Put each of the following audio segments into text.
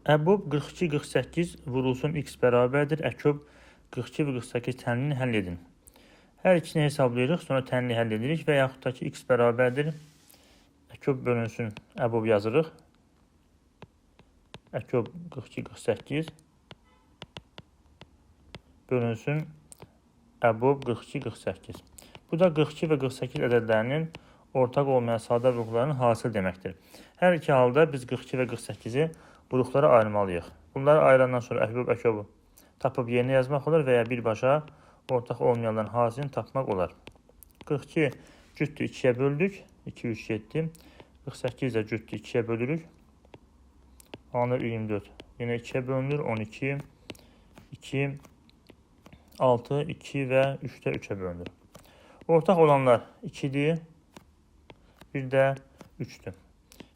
Əbub 42-48 vurulsun x bərabərdir. Əkob 42 və 48 tənlini həll edin. Hər ikisini hesablayırıq, sonra tənli həll edirik və yaxud da ki, x bərabərdir. Əkob bölünsün, Əbub yazırıq. Əkob 42-48 bölünsün, Əbub 42-48. Bu da 42 və 48 ədədlərinin ortaq olmayan sadə vurğuların hasıl deməkdir. Hər iki halda biz 42 və 48-i vuruqlara ayırmalıyıq. Bunları ayırandan sonra Əbub, Əkobu tapıb yerinə yazmaq olar və ya birbaşa ortaq olmayanların hasilini tapmaq olar. 42 cütdür 2-yə böldük. 2, 3, 7. 48 də cütdür 2-yə bölürük. Alınır 24. Yenə 2-yə bölünür. 12, 2, 6, 2 və 3-də 3-ə bölünür. Ortaq olanlar 2-dir. Bir də 3-dür.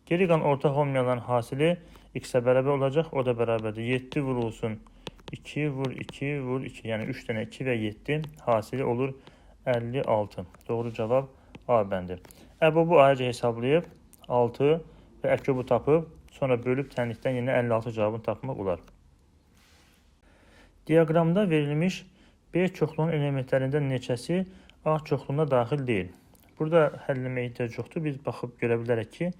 Geri qalan ortaq olmayanların hasili x-ə bərabər olacaq. O da bərabərdir. 7 vurulsun 2 vur 2 vur 2. Yəni 3 dənə 2 və 7 hasili olur 56. Doğru cavab A bəndi. Əbubu ayrıca hesablayıb 6 və Əkobu tapıb sonra bölüb tənlikdən yenə 56 cavabını tapmaq olar. Diaqramda verilmiş B çoxluğunun elementlərindən neçəsi A çoxluğuna daxil deyil. Burada həll etməyə ehtiyac yoxdur. Biz baxıb görə bilərək ki,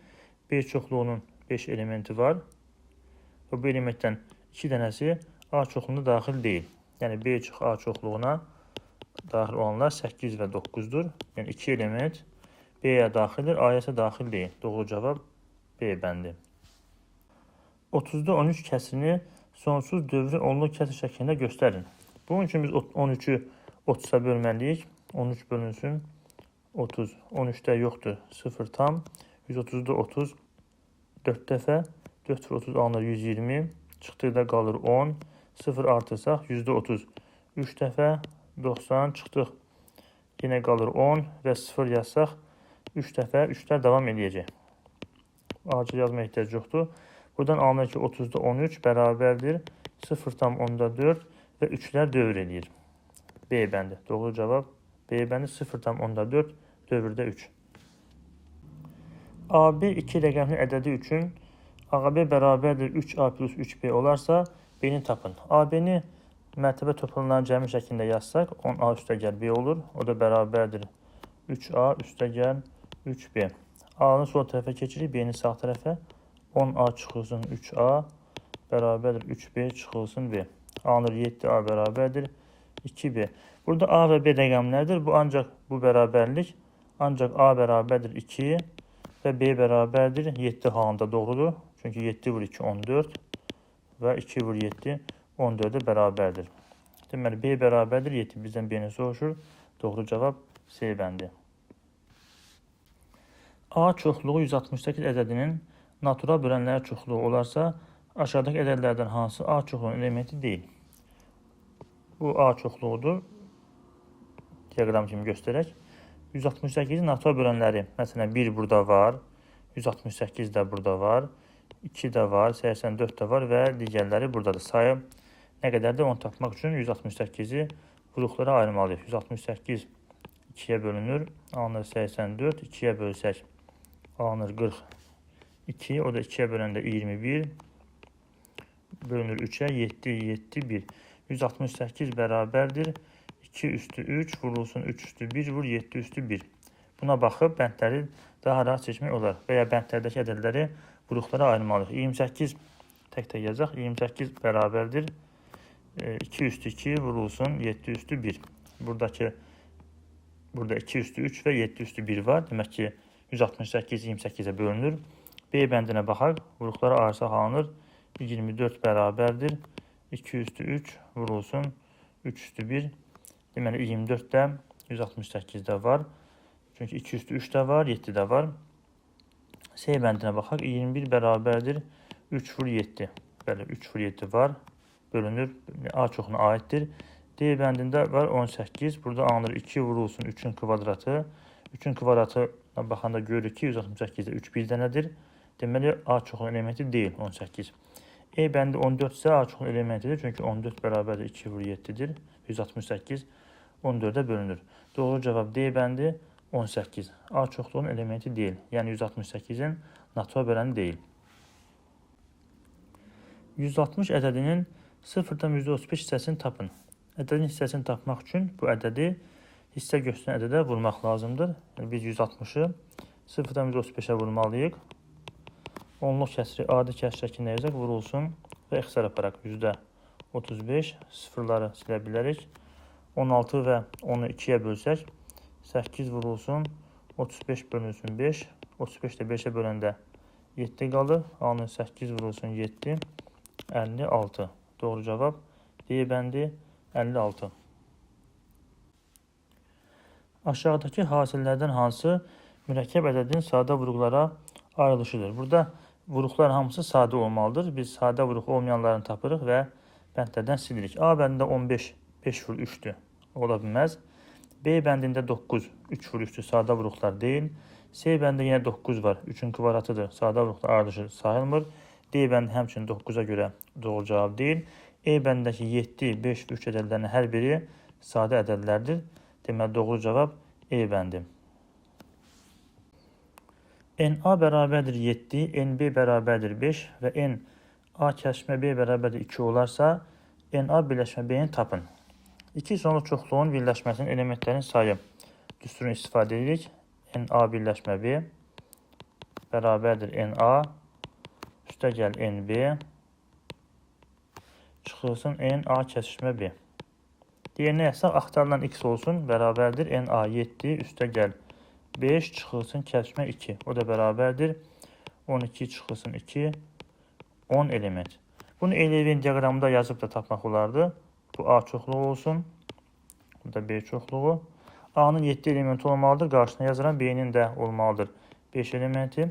B çoxluğunun 5 elementi var. Və bu elementdən 2 dənəsi A çoxluğuna daxil deyil. Yəni B çox A çoxluğuna daxil olanlar 8 və 9-dur. Yəni 2 element B-yə daxildir, A-ya isə daxil deyil. Doğru cavab B bəndi. 30-da 13 kəsirini sonsuz dövrü onluq kəsir şəklində göstərin. Bunun üçün biz 13-ü 30-a bölməliyik. 13 bölünsün 30. 13-də yoxdur 0 tam. 130-da 30 4 dəfə. 4 vur 30 alınır 120. Çıxdıqda qalır 10. 0 artırsaq %30. 3 dəfə 90 çıxdıq. Yenə qalır 10 və 0 yazsaq 3 dəfə 3-lər davam edəcək. Acil yazma ehtiyac yoxdur. Buradan alınır ki 30-da 13 bərabərdir. 0,4 və 3-lər dövr edir. B bəndi. Doğru cavab B bəndi 0,4 dövrdə 3. AB 2 rəqəmli ədədi üçün AB bərabərdir 3A plus 3B olarsa B-ni tapın. AB-ni mərtəbə toplananların cəmi şəklində yazsaq 10A üstəgəl B olur. O da bərabərdir 3A üstəgəl 3B. A-nı sol tərəfə keçirik, B-ni sağ tərəfə. 10A çıxılsın 3A bərabərdir 3B çıxılsın B. Alınır 7A bərabərdir 2B. Burada A və B rəqəmlərdir. Bu ancaq bu bərabərlik ancaq A bərabərdir 2 və B bərabərdir 7 halında doğrudur. Çünki 7 vur 2 14 və 2 vur 7 14-ə bərabərdir. Deməli B bərabərdir 7. Bizdən B-ni soruşur. Doğru cavab C bəndi. A çoxluğu 168 ədədinin natural bölənləri çoxluğu olarsa, aşağıdakı ədədlərdən hansı A çoxluğunun elementi deyil? Bu A çoxluğudur. Diaqram kimi göstərək. 168-in natural bölənləri, məsələn 1 burada var, 168 də burada var, 2 də var, 84 də var və digərləri buradadır. Sayı nə qədərdir onu tapmaq üçün 168-i vuruqlara ayırmalıyıq. 168 2-yə bölünür, alınır 84, 2-yə bölsək alınır 42, o da 2-yə böləndə 21, bölünür 3-ə, 7, 7, 1. 168 bərabərdir 2 üstü 3 vurulsun 3 üstü 1 vur 7 üstü 1. Buna baxıb bəndləri daha rahat seçmək olar və ya bəndlərdəki ədədləri vuruqlara ayırmalıyıq. 28 tək-tək yazaq. 28 bərabərdir 2 üstü 2 vurulsun 7 üstü 1. Burada 2 üstü 3 və 7 üstü 1 var. Demək ki 168 28-ə bölünür. B bəndinə baxaq. Vuruqlara ayırsaq alınır. 24 bərabərdir 2 üstü 3 vurulsun 3 üstü 1. Deməli 24 də 168-də var. Çünki 2 üstü 3 də var, 7 də var. C bəndinə baxaq. 21 bərabərdir 3 vur 7. Bəli, 3 vur 7 var. Bölünür. A çoxuna aiddir. D bəndində var 18. Burada alınır 2 vurulsun 3-ün kvadratı. 3-ün kvadratına baxanda görürük ki 168-də 3 bir dənədir. Deməli A çoxlu elementi deyil 18. E bəndi 14 isə A çoxlu elementidir. Çünki 14 bərabərdir 2 vur 7-dir. 168 14-ə bölünür. Doğru cavab D bəndi 18. A çoxluğun elementi deyil. Yəni 168-in natural böləni deyil. 160 ədədinin 0,35 hissəsini tapın. Ədədin hissəsini tapmaq üçün bu ədədi hissə göstərən ədədə vurmaq lazımdır. Yəni biz 160-ı 0,35-ə vurmalıyıq. Onluq kəsri adi kəsr şəklində yazaq, vurulsun və ixtisar aparaq. %35 sıfırları silə bilərik. 16 və 10-u 2-yə bölsək 8 vurulsun, 35 bölünsün 5. 35 də 5-ə böləndə 7 qalır. A-nın 8 vurulsun 7, 56. Doğru cavab D bəndi 56. Aşağıdakı hasillərdən hansı mürəkkəb ədədin sadə vuruqlara ayrılışıdır? Burada vuruqlar hamısı sadə olmalıdır. Biz sadə vuruq olmayanlarını tapırıq və bəndlərdən silirik. A bəndində 15, 5 vur 3-dür. Ola bilməz. B bəndində 9, 3 vur 3-dür. Sadə vuruqlar deyil. C bəndində yenə 9 var. 3-ün kvadratıdır. Sadə vuruqlar ardışır, sayılmır. D bəndi həmçinin 9-a görə doğru cavab deyil. E bəndindəki 7, 5 və 3 ədədlərinin hər biri sadə ədədlərdir. Deməli, doğru cavab E bəndi. NA bərabərdir 7, NB bərabərdir 5 və NA kəsmə B bərabərdir 2 olarsa, NA birləşmə B-ni tapın. İki sonluq çoxluğun birləşməsinin elementlərin sayı düsturunu istifadə edirik. NA birləşmə B bərabərdir NA üstəgəl NB çıxılsın NA kəsişmə B. Diğerinə yazsaq, axtarılan x olsun, bərabərdir NA 7 üstəgəl 5 çıxılsın kəsişmə 2. O da bərabərdir 12 çıxılsın 2, 10 element. Bunu Eylevin diaqramında yazıb da tapmaq olardı. Bu A çoxluğu olsun. Bu da B çoxluğu. A-nın 7 elementi olmalıdır. Qarşısına yazıram. B-nin də olmalıdır 5 elementi.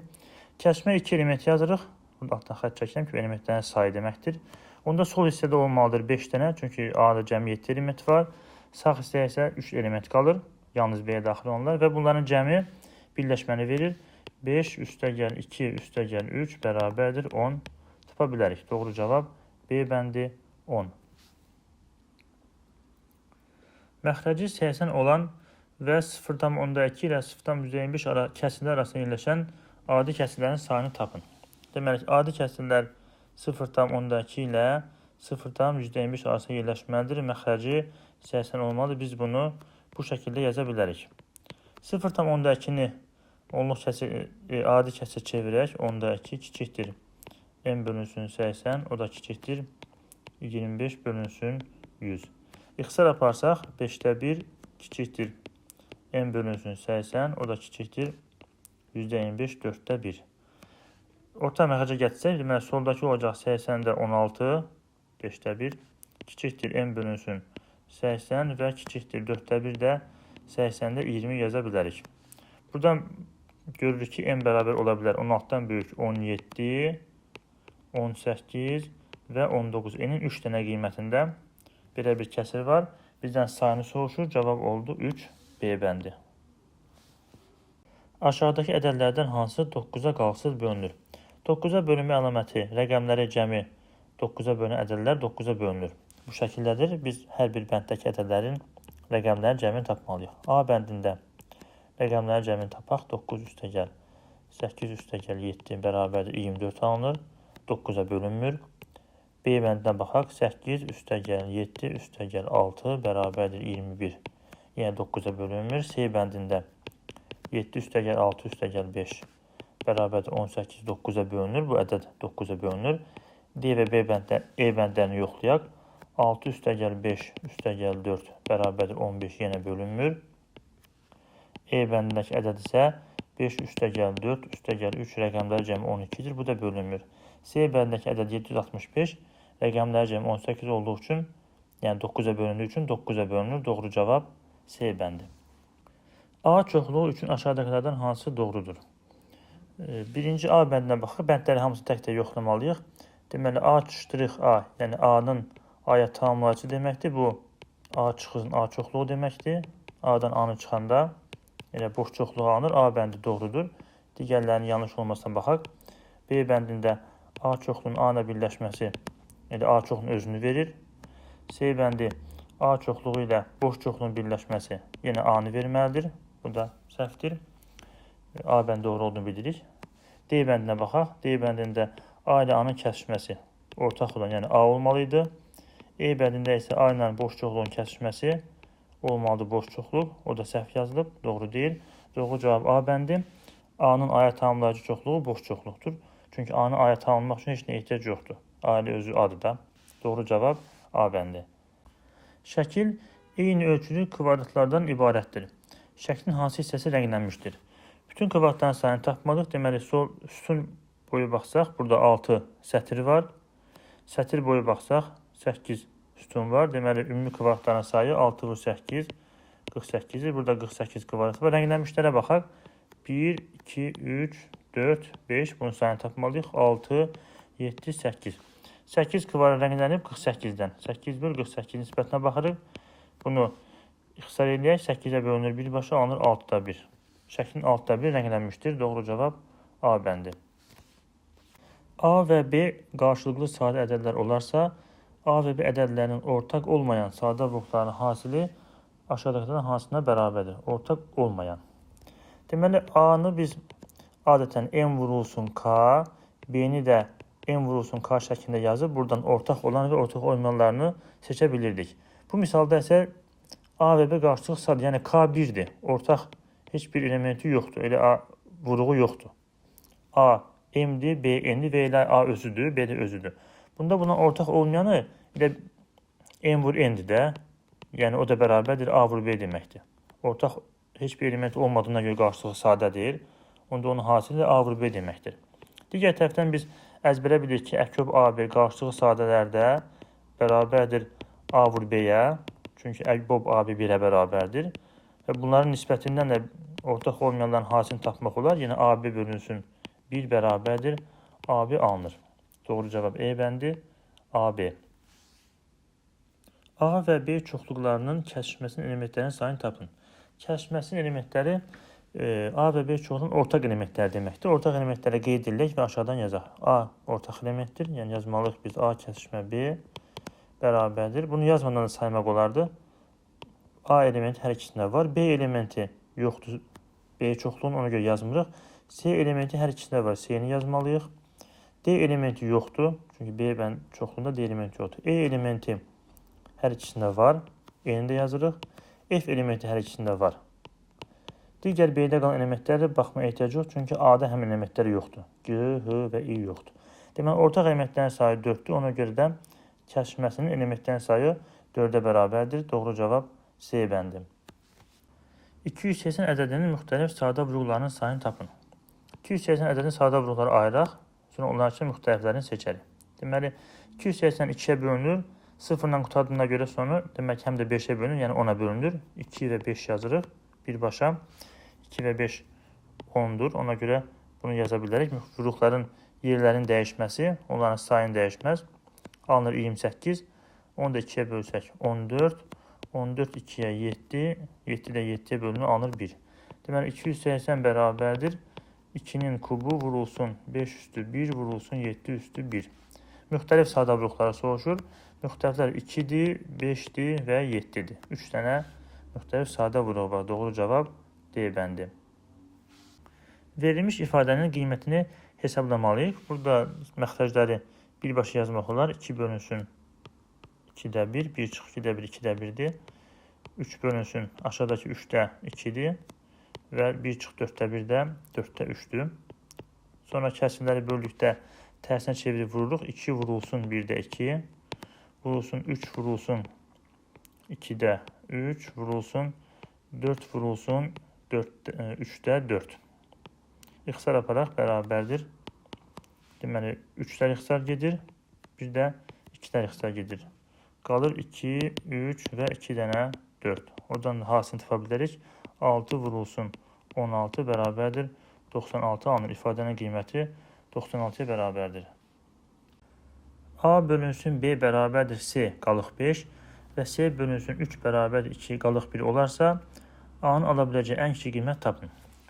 Kəsmə 2 element yazırıq. Burada altdan xətt çəkirəm ki, elementlərin sayı deməkdir. Onda sol hissədə olmalıdır 5 dənə. Çünki A-da cəmi 7 element var. Sağ hissəyə isə 3 element qalır. Yalnız B-yə daxil olurlar və bunların cəmi birləşməni verir. 5 üstəgəl 2 üstəgəl 3 bərabərdir 10 tapa bilərik. Doğru cavab B bəndi 10. Məxrəci 80 olan və 0,2 ilə 0,25 kəsrlər arasında yerləşən adi kəsrlərin sayını tapın. Deməli, adi kəsrlər 0,2 ilə 0,25 arasında yerləşməlidir. Məxrəci 80 olmalıdır. Biz bunu bu şəkildə yaza bilərik. 0,2-ni onluq adi kəsrə çevirək. 10-2 kiçikdir. M bölünsün 80, o da kiçikdir. 25 bölünsün 100. İxtisar aparsaq, 5-də 1 kiçikdir. M bölünsün 80, o da kiçikdir. %25, 4-də 1. Orta məxrəcə gətirsək, deməli, soldakı olacaq 80-də 16, 5-də 1 kiçikdir. M bölünsün 80 və kiçikdir 4-də 1 də 80-də 20 yaza bilərik. Buradan görürük ki, M bərabər ola bilər 16-dan böyük 17, 18 və 19. N-in 3 dənə qiymətində belə bir kəsir var. Bizdən sayını soruşur. Cavab oldu 3, B bəndi. Aşağıdakı ədədlərdən hansı 9-a qalsız bölünür? 9-a bölünmə əlaməti rəqəmləri cəmi 9-a bölünən ədədlər 9-a bölünür. Bu şəkildədir. Biz hər bir bənddəki ədədlərin rəqəmlərin cəmini tapmalıyıq. A bəndində rəqəmlərin cəmini tapaq. 9 üstəgəl 8 üstəgəl 7 bərabərdir 24 alınır. 9-a bölünmür. B bəndinə baxaq. 8 üstəgəl 7 üstəgəl 6 bərabərdir 21. Yəni 9-a bölünmür. C bəndində 7 üstəgəl 6 üstəgəl 5 bərabərdir 18, 9-a bölünür. Bu ədəd 9-a bölünür. D və B bəndlərini yoxlayaq. 6 üstəgəl 5 üstəgəl 4 bərabərdir 15, yenə bölünmür. E bəndindəki ədəd isə 5 üstəgəl 4 üstəgəl 3 rəqəmləri cəmi 12-dir. Bu da bölünmür. C bəndindəki ədəd 765 rəqəmləri cəmi 18 olduğu üçün, yəni 9-a bölündüyü üçün 9-a bölünür. Doğru cavab C bəndi. A çoxluğu üçün aşağıdakılardan hansı doğrudur? Birinci A bəndinə baxaq. Bəndləri hamısını tək-tək yoxlamalıyıq. Deməli, A çıxdırıq A, yəni A-nın A-ya tamamlayıcı deməkdir. Bu A çıxılsın A çoxluğu deməkdir. A-dan A-nı çıxanda elə boş çoxluğu alınır. A bəndi doğrudur. Digərlərinin yanlış olmasına baxaq. B bəndində A çoxluğunun A ilə birləşməsi elə A çoxluğunun özünü verir. C bəndi A çoxluğu ilə boş çoxluğun birləşməsi yenə A-nı verməlidir. Bu da səhvdir. A bəndi doğru olduğunu bilirik. D bəndinə baxaq. D bəndində A ilə A-nın kəsişməsi ortaq olan, yəni A olmalıydı. E bədində isə A ilə boş çoxluğun kəsişməsi olmalıdır, boş çoxluq. O da səhv yazılıb, doğru deyil. Doğru cavab A bəndi. A-nın A-ya tamamlayıcı çoxluğu boş çoxluqdur. Çünki A-nı A-ya tamamlamaq üçün heç nə ehtiyac yoxdur. A ilə özü adı da. Doğru cavab A bəndi. Şəkil eyni ölçülü kvadratlardan ibarətdir. Şəklin hansı hissəsi rənglənmişdir? Bütün kvadratların sayını tapmalıyıq. Deməli, sol sütun boyu baxsaq, burada 6 sətir var. Sətir boyu baxsaq, 8 sütun var. Deməli, ümumi kvadratların sayı 6 vur 8, 48-dir. Burada 48 kvadrat var. Rənglənmişlərə baxaq. 1, 2, 3, 4, 5. Bunun sayını tapmalıyıq. 6, 7, 8. 8 kvadrat rənglənib 48-dən. 8 böl 48 nisbətinə baxırıq. Bunu ixtisar eləyək. 8-ə bölünür birbaşa, alınır 6-da 1. Şəklin 6-da 1 rənglənmişdir. Doğru cavab A bəndi. A və B qarşılıqlı sadə ədədlər olarsa, A və B ədədlərinin ortaq olmayan sadə bloklarının hasili aşağıdakilərdən hansına bərabərdir? Ortaq olmayan. Deməli, A-nı biz adətən M vurulsun K, B-ni də M vurulsun K şəklində yazıb, buradan ortaq olan və ortaq olmayanlarını seçə bilirdik. Bu misalda isə A və B qarşılıq sadə, yəni K 1-dir. Ortaq heç bir elementi yoxdur. Elə A vuruğu yoxdur. A M-dir, B N-dir və elə A özüdür, B də özüdür. Bunda buna ortaq olmayanı elə M vur N-dir də. Yəni o da bərabərdir A vur B deməkdir. Ortaq heç bir element olmadığına görə qarşılığı sadədir. Onda onun hasili A vur B deməkdir. Digər tərəfdən biz əzbərə bilirik ki, əköb AB qarşılığı sadələrdə bərabərdir A vur B-yə. Çünki əkbob AB 1-ə bərabərdir. Və bunların nisbətindən də ortaq olmayanların hasilini tapmaq olar. Yəni AB bölünsün 1 bərabərdir AB alınır. Doğru cavab E bəndi AB. A və B çoxluqlarının kəsişməsinin elementlərinin sayını tapın. Kəsişməsinin elementləri A və B çoxluğunun ortaq elementləri deməkdir. Ortaq elementləri qeyd edilək və aşağıdan yazaq. A ortaq elementdir. Yəni yazmalıyıq biz A kəsişmə B bərabərdir. Bunu yazmadan da saymaq olardı. A elementi hər ikisində var. B elementi yoxdur. B çoxluğunu ona görə yazmırıq. C elementi hər ikisində var. C-ni yazmalıyıq. D elementi yoxdur. Çünki B çoxluğunda D elementi yoxdur. E elementi hər ikisində var. E-ni də yazırıq. F elementi hər ikisində var. Digər B-də qalan elementlərə baxmaya ehtiyac yox. Çünki A-da həmin elementlər yoxdur. G, H və I yoxdur. Deməli, ortaq elementlərin sayı 4-dür. Ona görə də kəsişməsinin elementlərin sayı 4-ə bərabərdir. Doğru cavab C bəndi. 280 ədədinin müxtəlif sadə vuruqlarının sayını tapın. 280 ədədinin sadə vuruqları ayıraq. Sonra onlar üçün müxtəliflərini seçərik. Deməli, 280 2-yə bölünür. 0-la qutardığına görə sonra demək həm də 5-ə bölünür, yəni 10-a bölünür. 2 və 5 yazırıq birbaşa. 2 və 5 10-dur. Ona görə bunu yaza bilərik. Vuruqların yerlərinin dəyişməsi, onların sayını dəyişməz. Alınır 28. 10 da 2-yə bölsək 14. 14 2-yə 7. 7 də 7-yə bölünür, alınır 1. Deməli, 280 bərabərdir. 2-nin kubu vurulsun 5 üstü 1 vurulsun 7 üstü 1. Müxtəlif sadə vuruqları soruşur. Müxtəliflər 2-dir, 5-dir və 7-dir. 3 dənə müxtəlif sadə vuruq var. Doğru cavab D bəndi. Verilmiş ifadənin qiymətini hesablamalıyıq. Burada məxrəcləri birbaşa yazmaq olar. 2 bölünsün 2-də 1, 1 çıx 2-də 1, 2-də 1-dir. 3 bölünsün aşağıdakı 3-də 2-dir və 1 çıx 4-də 1-də 4-də 3-dür. Sonra kəsimləri böldükdə tərsinə çevirib vururuq. 2 vurulsun 1-də 2, vurulsun 3 vurulsun 2-də 3, vurulsun 4 vurulsun 3-də 4. İxtisar aparaq bərabərdir. Deməli, 3-lər ixtisar gedir, bir də 2-lər ixtisar gedir. Qalır 2, 3 və 2 dənə 4. Oradan hasilini tapa bilərik. 6 vurulsun 16 bərabərdir 96 alınır. İfadənin qiyməti 96-ya bərabərdir. A bölünsün B bərabərdir C qalıq 5 və C bölünsün 3 bərabərdir 2 qalıq 1 olarsa, A-nın ala biləcəyi ən kiçik qiymət tapın.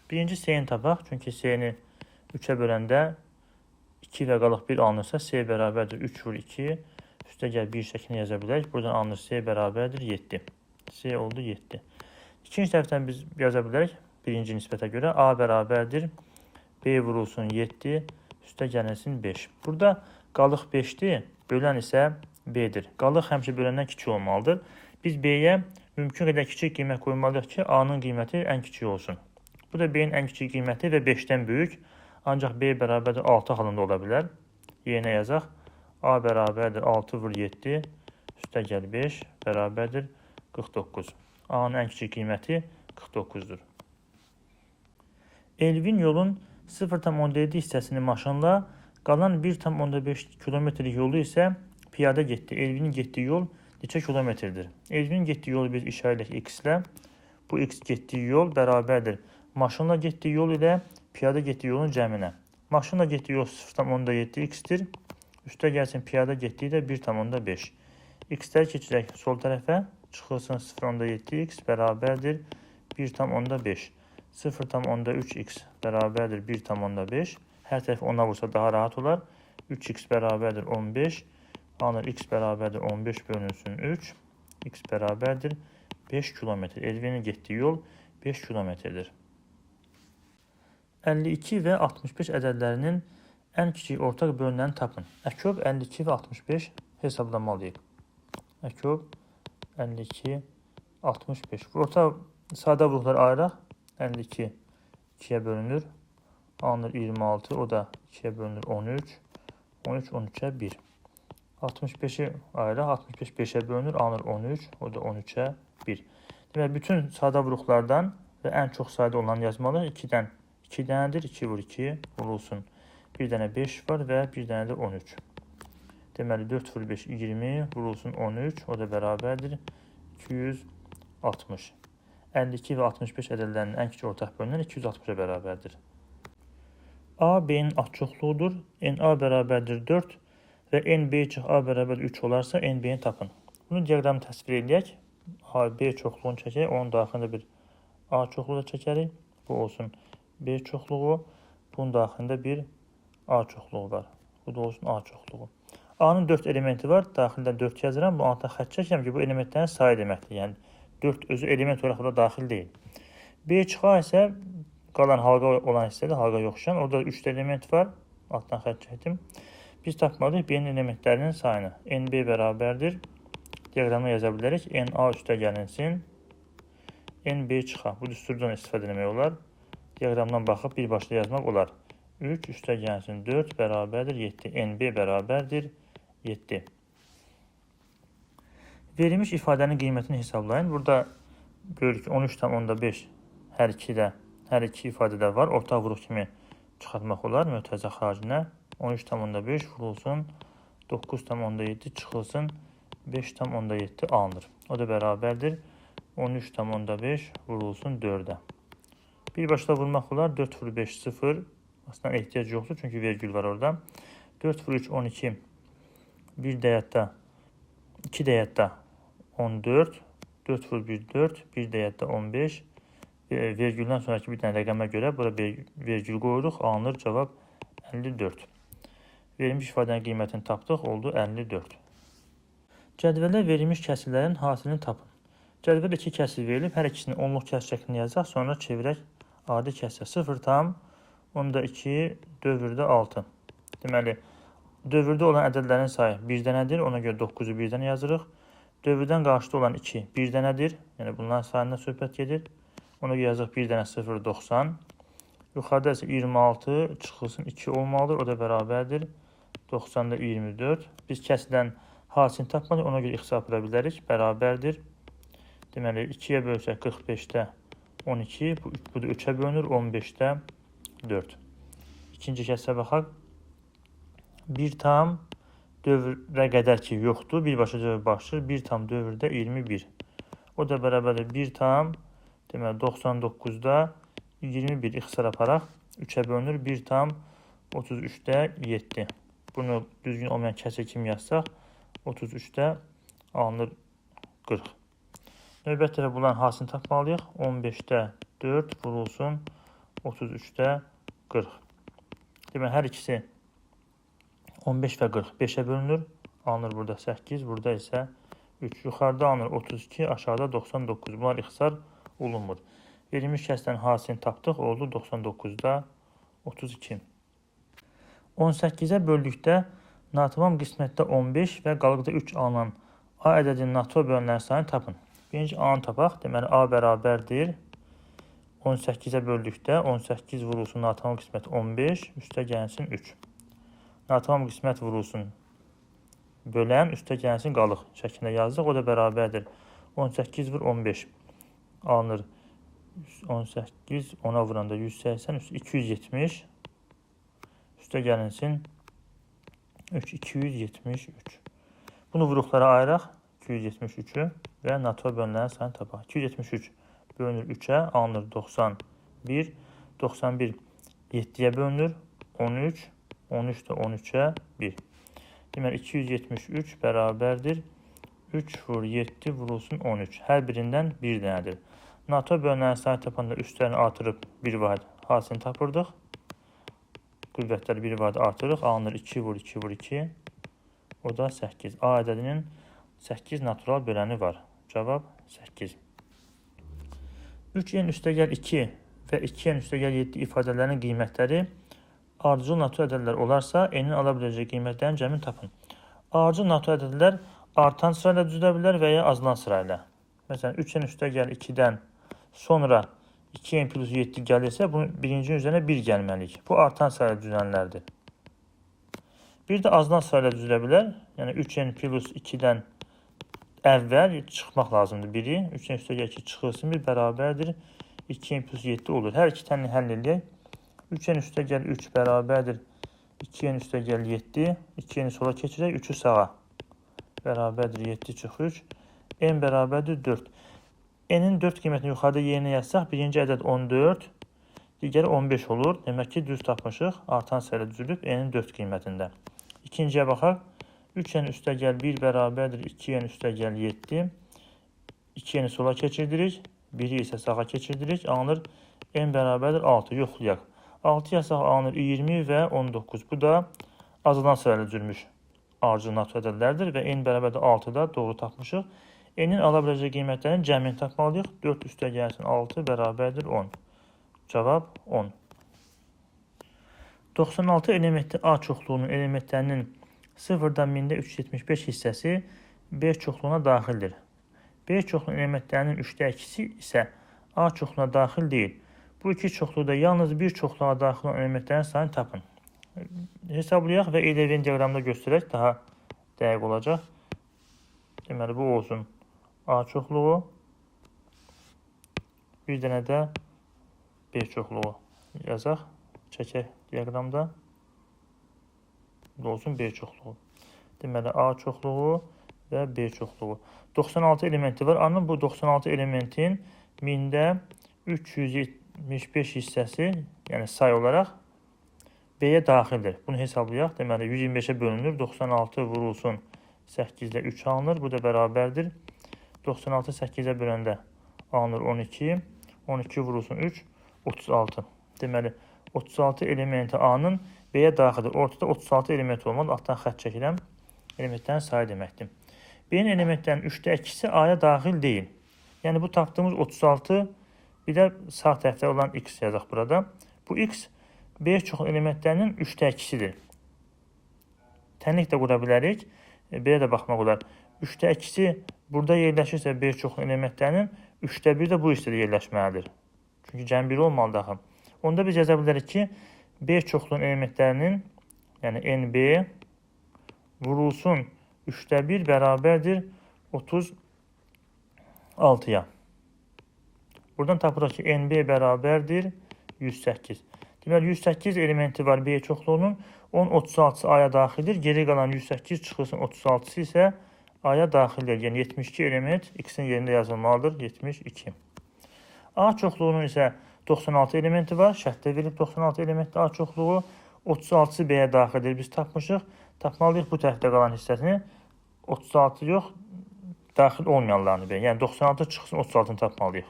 Birinci C-ni tapaq. Çünki C-ni 3-ə böləndə 2 və qalıq 1 alınırsa, C bərabərdir 3 vur 2. Üstə gəl 1 şəklini yaza bilərik. Buradan alınır C bərabərdir 7. C oldu 7. İkinci tərəfdən biz yaza bilərik. Birinci nisbətə görə A bərabərdir B vurulsun 7. Üstə gəlsin 5. Burada qalıq 5-dir. Bölən isə B-dir. Qalıq həmişə böləndən kiçik olmalıdır. Biz B-yə mümkün qədər kiçik qiymət qoymalıyıq ki, A-nın qiyməti ən kiçik olsun. Bu da B-nin ən kiçik qiyməti və 5-dən böyük. Ancaq B bərabərdir 6 halında ola bilər. Yerinə yazaq. A bərabərdir 6 vur 7 üstəgəl 5 bərabərdir 49. A-nın ən kiçik qiyməti 49-dur. Elvin yolun 0,7 hissəsini maşınla, qalan 1,5 kilometrlik yolu isə piyada getdi. Elvinin getdiyi yol neçə kilometrdir? Elvinin getdiyi yolu biz işarələyək x-lə. Bu x getdiyi yol bərabərdir maşınla getdiyi yol ilə piyada getdiyi yolun cəminə. Maşınla getdiyi yol 0,7 x-dir. Üstə gəlsin piyada getdiyi də 1,5. X-ləri keçirək sol tərəfə. Çıxılsın 0,7 x bərabərdir 1,5. 0,3 x bərabərdir 1,5. Hər tərəfi 10-a vursa daha rahat olar. 3x bərabərdir 15. Alınır x bərabərdir 15 bölünsün 3. X bərabərdir 5 kilometr. Elvinin getdiyi yol 5 kilometrdir. 52 və 65 ədədlərinin ən kiçik ortaq bölünəni tapın. Əkob 52 və 65 hesablamalıyıq. Əkob 52, 65. Orta sadə vurğular ayıraq. 52 2-yə bölünür. Alınır 26, o da 2-yə bölünür 13. 13, 13-ə 1. 65-i ayıraq. 65 5-ə bölünür. Alınır 13, o da 13-ə 1. Demək, bütün sadə vurğulardan və ən çox sayda olan yazmalı 2-dən 2 dənədir. 2 vur 2 vurulsun. Bir dənə 5 var və bir dənə də 13. Deməli 4 vur 5 20 vurulsun 13. O da bərabərdir 260. 52 və 65 ədədlərinin ən kiçik ortaq bölünən 260-a bərabərdir. A, B-nin açıqlıqdır. NA bərabərdir 4 və NB çıxı A bərabərdir 3 olarsa NB-ni tapın. Bunu diaqramı təsvir edək. A, B çoxluğunu çəkək. Onun daxilində bir A çoxluğu da çəkərik. Bu olsun B çoxluğu. Bunun daxilində bir A çoxluğu var. Bu da olsun A çoxluğu. A-nın 4 elementi var. Daxildə 4 yazıram. Bu altına xətt çəkirəm ki, bu elementlərin sayı deməkdir. Yəni 4 özü element olaraq da daxil deyil. B çıxa isə qalan halqa olan hissədə halqa yoxşan. Orada 3 element var. Altdan xətt çəkdim. Biz tapmalıyıq B-nin elementlərinin sayını. NB bərabərdir. Diaqramda yaza bilərik. NA üstə gəlinsin. NB çıxa. Bu düsturdan istifadə etmək olar. Diaqramdan baxıb birbaşda yazmaq olar. 3 üstə gəlsin 4 bərabərdir 7. NB bərabərdir 7. Verilmiş ifadənin qiymətini hesablayın. Burada görürük ki 13,5 hər iki ifadədə var. Ortaq vuruq kimi çıxartmaq olar mötərizə xaricinə. 13,5 vurulsun 9,7 çıxılsın 5,7 alınır. O da bərabərdir 13,5 vurulsun 4-ə. Birbaşda vurmaq olar 4 vur 5 0. Aslında ehtiyac yoxdur çünki vergül var orada. 4 vur 3 12. 1 dəyətdə 2 dəyətdə 14. 4 vur 1 4. 1 dəyətdə 15. Vergüldən sonraki bir dənə rəqəmə görə burada vergül qoyuruq. Alınır cavab 54. Verilmiş ifadənin qiymətini tapdıq. Oldu 54. Cədvəldə verilmiş kəsirlərin hasilini tapın. Cədvəldə 2 kəsir verilib. Hər ikisini onluq kəsir şəklində yazaq. Sonra çevirək adi kəsirə. 0,2 dövrdə 6. Deməli, dövrdə olan ədədlərin sayı 1 dənədir. Ona görə 9-u 1 dənə yazırıq. Dövrdən qarşıda olan 2 1 dənədir. Yəni, bunların sayından söhbət gedir. Ona görə yazıq 1 dənə 0,90. Yuxarıda isə 26 çıxılsın 2 olmalıdır. O da bərabərdir 90-da 24. Biz kəsirdən hasilini tapmalıyıq. Ona görə ixtisar edə bilərik. Bərabərdir. Deməli, 2-yə bölsək 45-də 12. Bu da 3-ə bölünür. 15-də 4. İkinci kəsə baxaq. 1 tam dövrə qədər ki yoxdur. Birbaşa cavab başlayır. 1 tam dövrdə 21. O da bərabərdir 1 tam deməli 99-da 21 ixtisar aparaq. 3-ə bölünür. 1 tam 33-də 7. Bunu düzgün olmayan kəsir kimi yazsaq 33-də alınır 40. Növbət tərəfə bunların hasilini tapmalıyıq. 15-də 4 vurulsun 33-də 40. Demək, hər ikisi 15 və 40 5-ə bölünür. Alınır burada 8, burada isə 3. Yuxarıda alınır 32, aşağıda 99. Bunlar ixtisar olunmur. Verilmiş kəsdən hasilini tapdıq. Oldu 99-da 32. 18-ə böldükdə Natamam qismətdə 15 və qalıqda 3 alınan A ədədinin natural bölənlərin sayını tapın. Birinci A-nı tapaq. Deməli, A bərabərdir 18-ə böldükdə 18 vurulsun natamam qismət 15, üstə gəlsin 3. Natamam qismət vurulsun bölən, üstə gəlsin qalıq şəklində yazdıq. O da bərabərdir 18 vur 15 alınır 18, 10-a vuranda 180, 270, üstə gəlinsin 3, 273. Bunu vuruqlara ayıraq, 273-ü və natural bölünlərin sayını tapaq. 273 bölünür 3-ə, alınır 91, 91 7-yə bölünür 13, 13 də 13-ə 1. Deməli, 273 bərabərdir 3 vur 7 vurulsun 13. Hər birindən 1 dənədir. Natural bölünlərin sayını tapanda üstlərini artırıb 1 vahid hasini tapırdıq. Qüvvətləri 1 vahid artırıq. Alınır 2 vur 2 vur 2. O da 8. A ədədinin 8 natural böləni var. Cavab 8. 3n üstəgəl 2 və 2n üstəgəl 7 ifadələrinin qiymətləri ardıcıl natural ədədlər olarsa, n-in ala biləcək qiymətlərin cəmini tapın. Ardıcıl natural ədədlər artan sırayla düzülə bilər və ya azalan sırayla. Məsələn, 3n üstəgəl 2-dən sonra 2n plus 7 gəlirsə, bunu birincinin üzərinə 1 gəlməliyik. Bu artan sırayla düzülənlərdir. Bir də azalan sırayla düzülə bilər. Yəni 3n plus 2-dən əvvəl çıxmaq lazımdır biri. 3n üstəgəl 2 çıxılsın, bir bərabərdir 2n plus 7 olur. Hər iki tənini həll edək. 3n üstəgəl 3 bərabərdir 2n üstəgəl 7. 2n sola keçirək, 3-ü sağa. Bərabərdir 7 çıx 3. N bərabərdir 4. N-in 4 qiymətini yuxarıda yerinə yazsaq, birinci ədəd 14, digəri 15 olur. Demək ki, düz tapmışıq. Artan sırayla düzülüb N-in 4 qiymətində. İkinciyə baxaq. 3n üstəgəl 1 bərabərdir 2n üstəgəl 7. 2n-i sola keçirdirik. 1-i isə sağa keçirdirik. Alınır n bərabərdir 6. Yoxlayaq. 6 yazsaq alınır 20 və 19. Bu da azalan sırayla düzülmüş ardıcıl natural ədədlərdir və n bərabərdir 6-da doğru tapmışıq. N-in ala biləcək qiymətlərin cəmini tapmalıyıq. 4 üstə gəlsin 6 bərabərdir 10. Cavab 10. 96 elementli A çoxluğunun elementlərinin 0-dan 1000-də 375 hissəsi B çoxluğuna daxildir. B çoxluğunun elementlərinin 3də 2-si isə A çoxluğuna daxil deyil. Bu iki çoxluqda yalnız bir çoxluğa daxil olan elementlərin sayını tapın. Hesablayaq və EDV diaqramda göstərək, daha dəqiq olacaq. Deməli, bu olsun A çoxluğu, bir dənə də B çoxluğu yazaq, çəkək diaqramda. Bu olsun B çoxluğu. Deməli, A çoxluğu və B çoxluğu. 96 elementi var. Anın bu 96 elementin 1000-də 375 hissəsi, yəni say olaraq B-yə daxildir. Bunu hesablayaq. Deməli, 125-ə bölünür. 96 vurulsun 8-də 3 alınır. Bu da bərabərdir. 96 8-ə böləndə alınır 12. 12 vurulsun 3, 36. Deməli, 36 elementi A-nın B-yə daxildir. Ortada 36 element olmalı. Altdan xətt çəkirəm. Elementlərin sayı deməkdir. B-nin elementlərinin 3də 2-si A-ya daxil deyil. Yəni, bu tapdığımız 36, bir də sağ tərəfdə olan X yazaq burada. Bu X B çoxlu elementlərinin 3də 2-sidir. Tənlik də qura bilərik. B-yə də baxmaq olar. 3də 2-si burada yerləşirsə B çoxlu elementlərinin 3də 1 də bu hissədə yerləşməlidir. Çünki cəmi 1 olmalıdır axı. Onda biz yaza bilərik ki, B çoxluğun elementlərinin, yəni NB vurulsun 3də 1 bərabərdir 36-ya. Buradan tapırıq ki, NB bərabərdir 108. Deməli, 108 elementi var B çoxluğunun. 36-sı A-ya daxildir. Geri qalan 108 çıxılsın 36-sı isə A-ya daxildir. Yəni, 72 element X-in yerində yazılmalıdır. 72. A çoxluğunun isə 96 elementi var. Şərtdə verilib 96 elementli A çoxluğu. 36-sı B-yə daxildir. Biz tapmışıq. Tapmalıyıq bu tərəfdə qalan hissəsini. 36 yox, daxil olmayanlarını B. Yəni, 96 çıxsın 36-ını tapmalıyıq.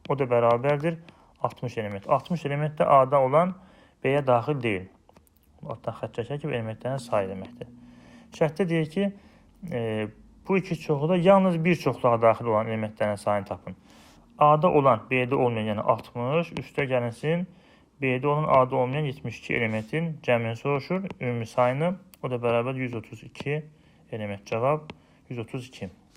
O da bərabərdir 60 element. 60 element də A-da olan B-yə daxil deyil. Altdan xətt çəkək ki, bu elementlərin sayı deməkdir. Şərtdə deyir ki, bu iki çoxluqda yalnız bir çoxluğa daxil olan elementlərin sayını tapın. A-da olan, B-də olmayan, yəni 60, üstə gəlinsin, B-də olan, A-da olmayan 72 elementin cəmini soruşur, ümumi sayını. O da bərabər 132 element. Cavab 132.